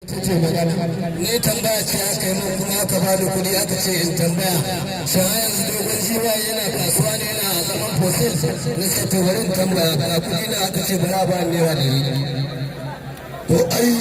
ce magana ne tambaya ce aka yi min kuma aka ba da kuɗi aka ce in tambaya shan yanzu dogon jiwa yana kasuwa ne na zaman fosil na ce to bari in tambaya ga kuɗi na aka ce bara ba ne wa da to ai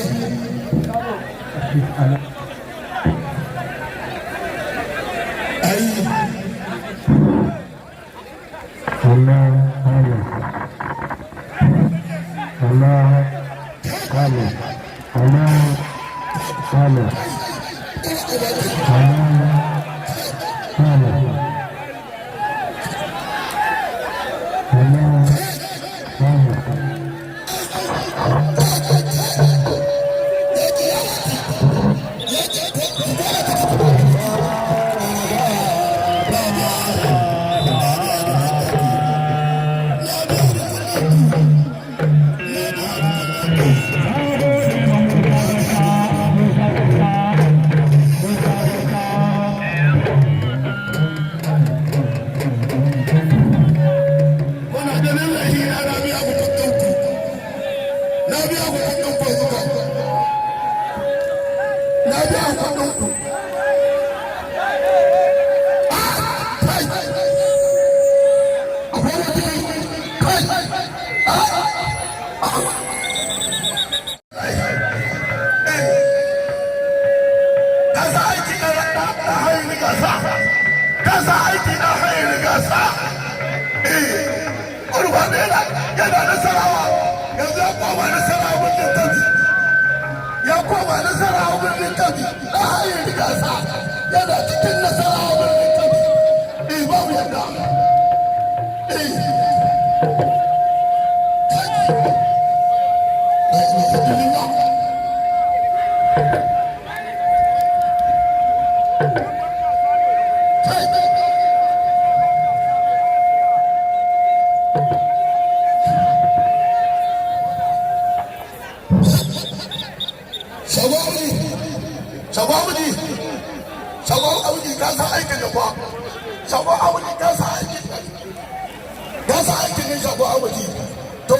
to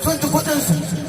sun ci kudin su